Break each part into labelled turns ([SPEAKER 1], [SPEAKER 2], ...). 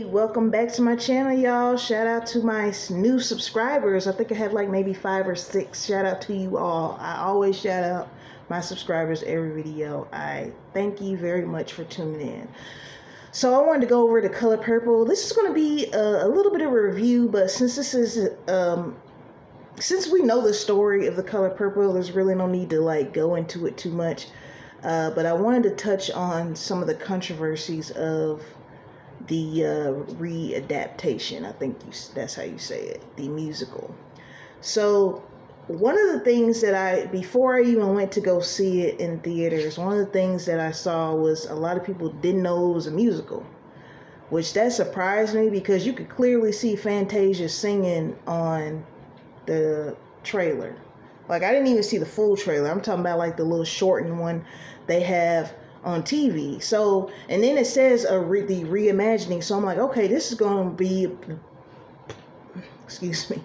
[SPEAKER 1] Welcome back to my channel, y'all. Shout out to my new subscribers. I think I have like maybe 5 or 6. Shout out to you all. I always shout out my subscribers every video. I thank you very much for tuning in. So I wanted to go over the Color Purple. This is going to be a little bit of a review, but since this is since we know the story of the Color Purple, there's really no need to like go into it too much. But I wanted to touch on some of the controversies of the readaptation. I think that's how you say it, the musical. So one of the things that before I even went to go see it in theaters, one of the things that I saw was a lot of people didn't know it was a musical, which that surprised me because you could clearly see Fantasia singing on the trailer. Like, I didn't even see the full trailer. I'm talking about like the little shortened one they have on TV. So, and then it says the reimagining. So I'm like, okay, this is going to be, excuse me,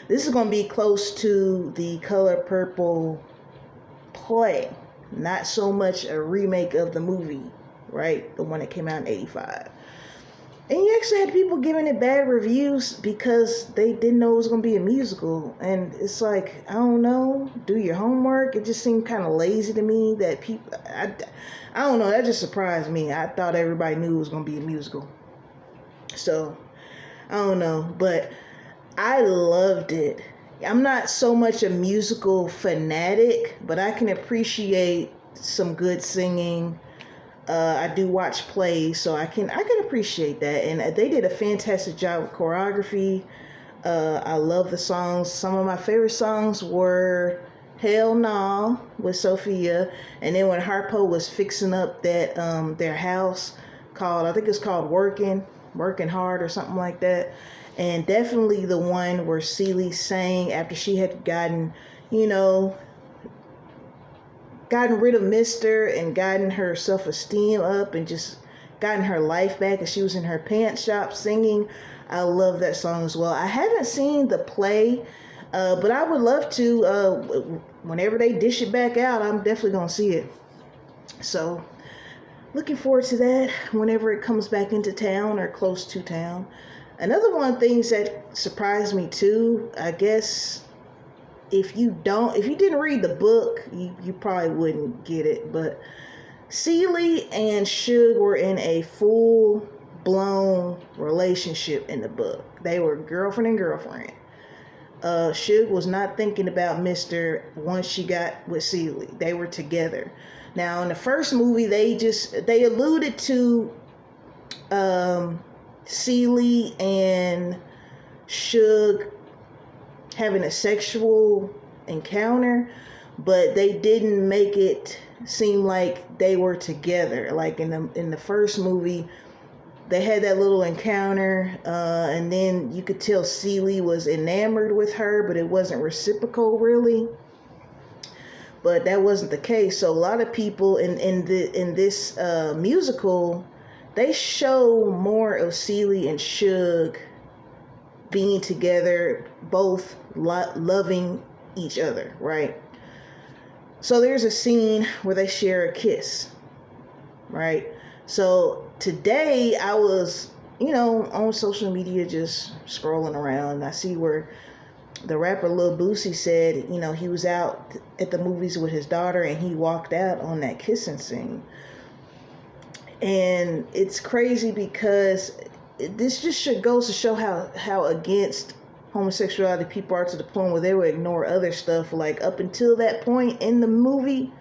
[SPEAKER 1] this is going to be close to the Color Purple play, not so much a remake of the movie, right? The one that came out in '85. And you actually had people giving it bad reviews because they didn't know it was going to be a musical. And it's like, I don't know, do your homework. It just seemed kind of lazy to me that people, I don't know, that just surprised me. I thought everybody knew it was going to be a musical. So, I don't know, but I loved it. I'm not so much a musical fanatic, but I can appreciate some good singing. I do watch plays, so I can appreciate that, and they did a fantastic job with choreography. I love the songs. Some of my favorite songs were "Hell Nah" with Sophia, and then when Harpo was fixing up that their house, I think it's called Working Hard or something like that, and definitely the one where Celie sang after she had gotten rid of Mister and gotten her self-esteem up and just gotten her life back, and she was in her pants shop singing. I love that song as well. I haven't seen the play, but I would love to. Whenever they dish it back out, I'm definitely going to see it. So looking forward to that whenever it comes back into town or close to town. Another one of the things that surprised me too, I guess, if you didn't read the book, you probably wouldn't get it. But Celie and Suge were in a full-blown relationship in the book. They were girlfriend and girlfriend. Suge was not thinking about Mister once she got with Celie. They were together. Now, in the first movie, they alluded to Celie and Suge having a sexual encounter, but they didn't make it seem like they were together. Like in the first movie, they had that little encounter, and then you could tell Celie was enamored with her, but it wasn't reciprocal really. But that wasn't the case. So a lot of people in this musical, they show more of Celie and Suge being together, both loving each other, right? So there's a scene where they share a kiss, right? So today I was, on social media just scrolling around, and I see where the rapper Lil Boosie said, he was out at the movies with his daughter and he walked out on that kissing scene. And it's crazy because this just goes to show how against homosexuality people are, to the point where they will ignore other stuff. Like, up until that point in the movie,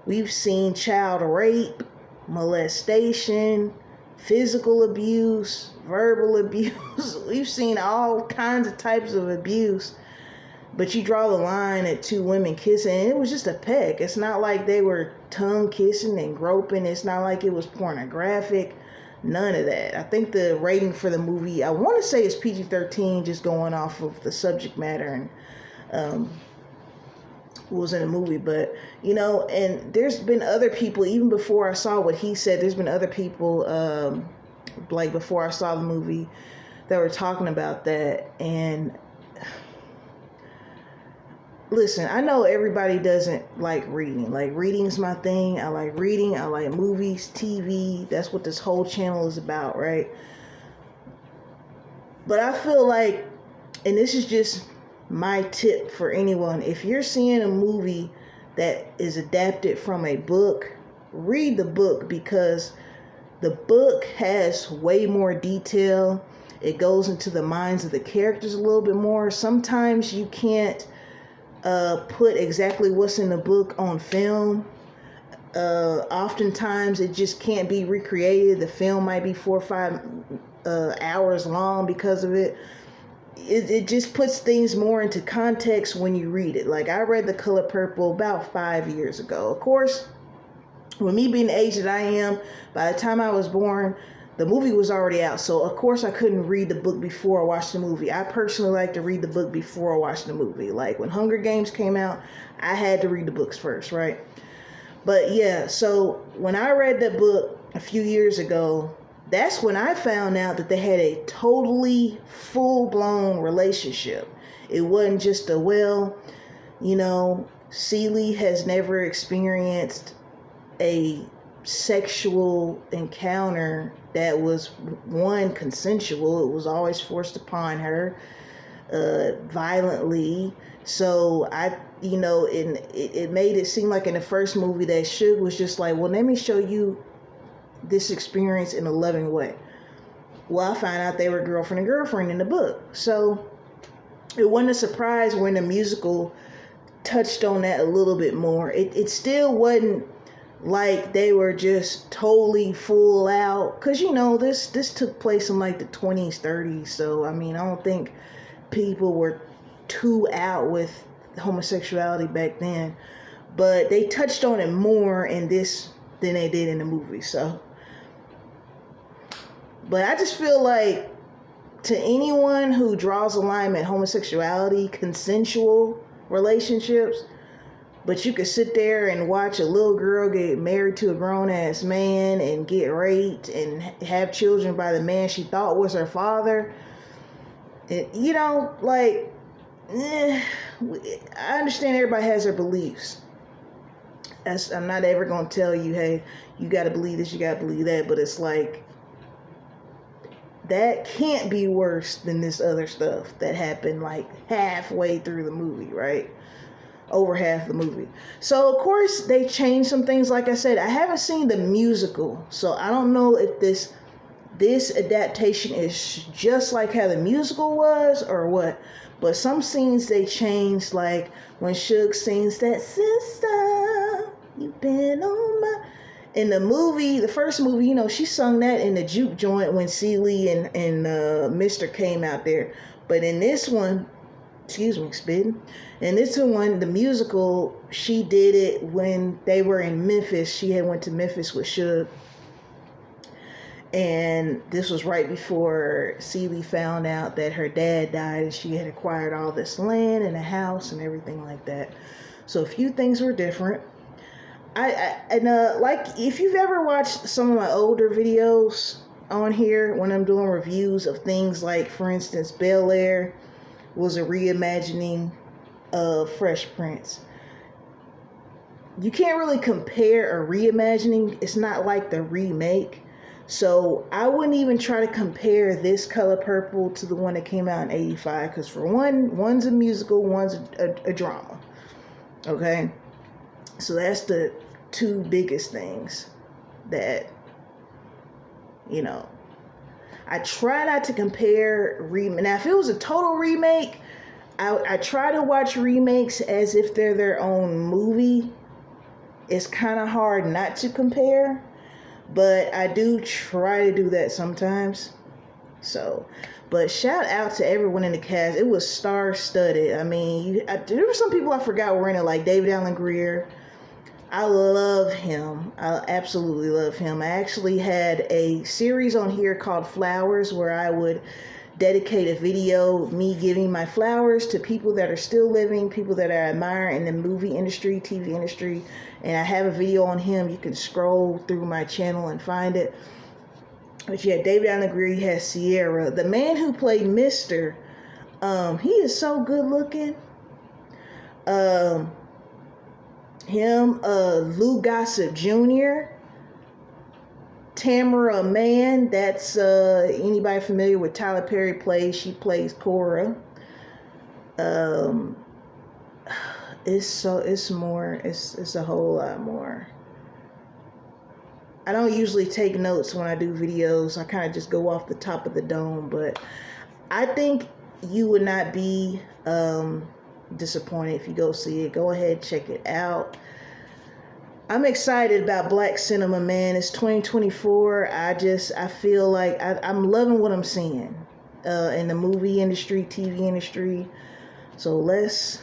[SPEAKER 1] we've seen child rape, molestation, physical abuse, verbal abuse. We've seen all kinds of types of abuse, but you draw the line at two women kissing, and it was just a peck. It's not like they were tongue kissing and groping. It's not like it was pornographic. None of that. I think the rating for the movie, I want to say, is PG-13, just going off of the subject matter and what was in the movie. But, and there's been other people, even before I saw what he said, there's been other people, like before I saw the movie, that were talking about that. And listen, I know everybody doesn't like reading. Like, reading's my thing. I like reading. I like movies, TV. That's what this whole channel is about, right? But I feel like, and this is just my tip for anyone, if you're seeing a movie that is adapted from a book, read the book, because the book has way more detail. It goes into the minds of the characters a little bit more. Sometimes you can't put exactly what's in the book on film. Oftentimes it just can't be recreated. The film might be 4 or 5 hours long because of it. It just puts things more into context when you read it. Like, I read The Color Purple about 5 years ago. Of course, with me being the age that I am, by the time I was born, the movie was already out. So, of course, I couldn't read the book before I watched the movie. I personally like to read the book before I watch the movie. Like, when Hunger Games came out, I had to read the books first, right? But yeah, so when I read that book a few years ago, that's when I found out that they had a totally full-blown relationship. It wasn't just a, well, Celie has never experienced a sexual encounter that was, one, consensual. It was always forced upon her violently. So it made it seem like in the first movie that Suge was just like, well, let me show you this experience in a loving way. Well, I found out they were girlfriend and girlfriend in the book. So it wasn't a surprise when the musical touched on that a little bit more. It still wasn't like they were just totally full out, because this took place in like the 20s, 30s. So I mean, I don't think people were too out with homosexuality back then, but they touched on it more in this than they did in the movie. So, but I just feel like, to anyone who draws a line at homosexuality, consensual relationships, but you could sit there and watch a little girl get married to a grown-ass man and get raped and have children by the man she thought was her father. And, I understand everybody has their beliefs. I'm not ever going to tell you, hey, you got to believe this, you got to believe that. But it's like, that can't be worse than this other stuff that happened like halfway through the movie, right? Over half the movie. So of course they changed some things. Like I said, I haven't seen the musical, so I don't know if this adaptation is just like how the musical was or what. But some scenes they changed, like when Suge sings that "Sister, you've been on my," in the movie, the first movie, she sung that in the juke joint when Celie and Mr. came out there. But in this one, excuse me, spitting. And this one, the musical, she did it when they were in Memphis. She had went to Memphis with Suge. And this was right before Celie found out that her dad died and she had acquired all this land and a house and everything like that. So a few things were different. Like, if you've ever watched some of my older videos on here when I'm doing reviews of things like, for instance, Bel Air was a reimagining of Fresh Prince. You can't really compare a reimagining. It's not like the remake. So I wouldn't even try to compare this Color Purple to the one that came out in 85, because for one's a musical, one's a drama. Okay? So that's the two biggest things that, I try not to compare now, if it was a total remake, I try to watch remakes as if they're their own movie. It's kind of hard not to compare, but I do try to do that sometimes. So, but shout out to everyone in the cast. It was star-studded. I mean, there were some people I forgot were in it, like David Allen Greer. I love him. I absolutely love him. I actually had a series on here called Flowers, where I would dedicate a video, me giving my flowers to people that are still living, people that I admire in the movie industry, TV industry. And I have a video on him. You can scroll through my channel and find it. But yeah, David Allen Greer has Sierra. The man who played Mr., he is so good looking. Lou Gossett Jr., Tamara Mann, that's anybody familiar with Tyler Perry plays. She plays Cora. It's a whole lot more. I don't usually take notes when I do videos. I kind of just go off the top of the dome, but I think you would not be disappointed if you go see it. Go ahead, check it out. I'm excited about black cinema, man. It's 2024. I feel like I'm loving what I'm seeing in the movie industry, TV industry. So let's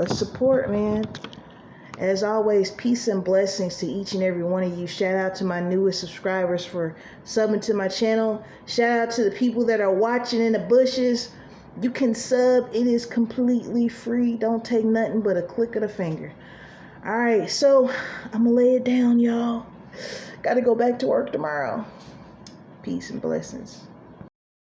[SPEAKER 1] support, man. As always, peace and blessings to each and every one of you. Shout out to my newest subscribers for subbing to my channel. Shout out to the people that are watching in the bushes. You can sub. It is completely free. Don't take nothing but a click of the finger. All right, so I'm going to lay it down, y'all. Got to go back to work tomorrow. Peace and blessings.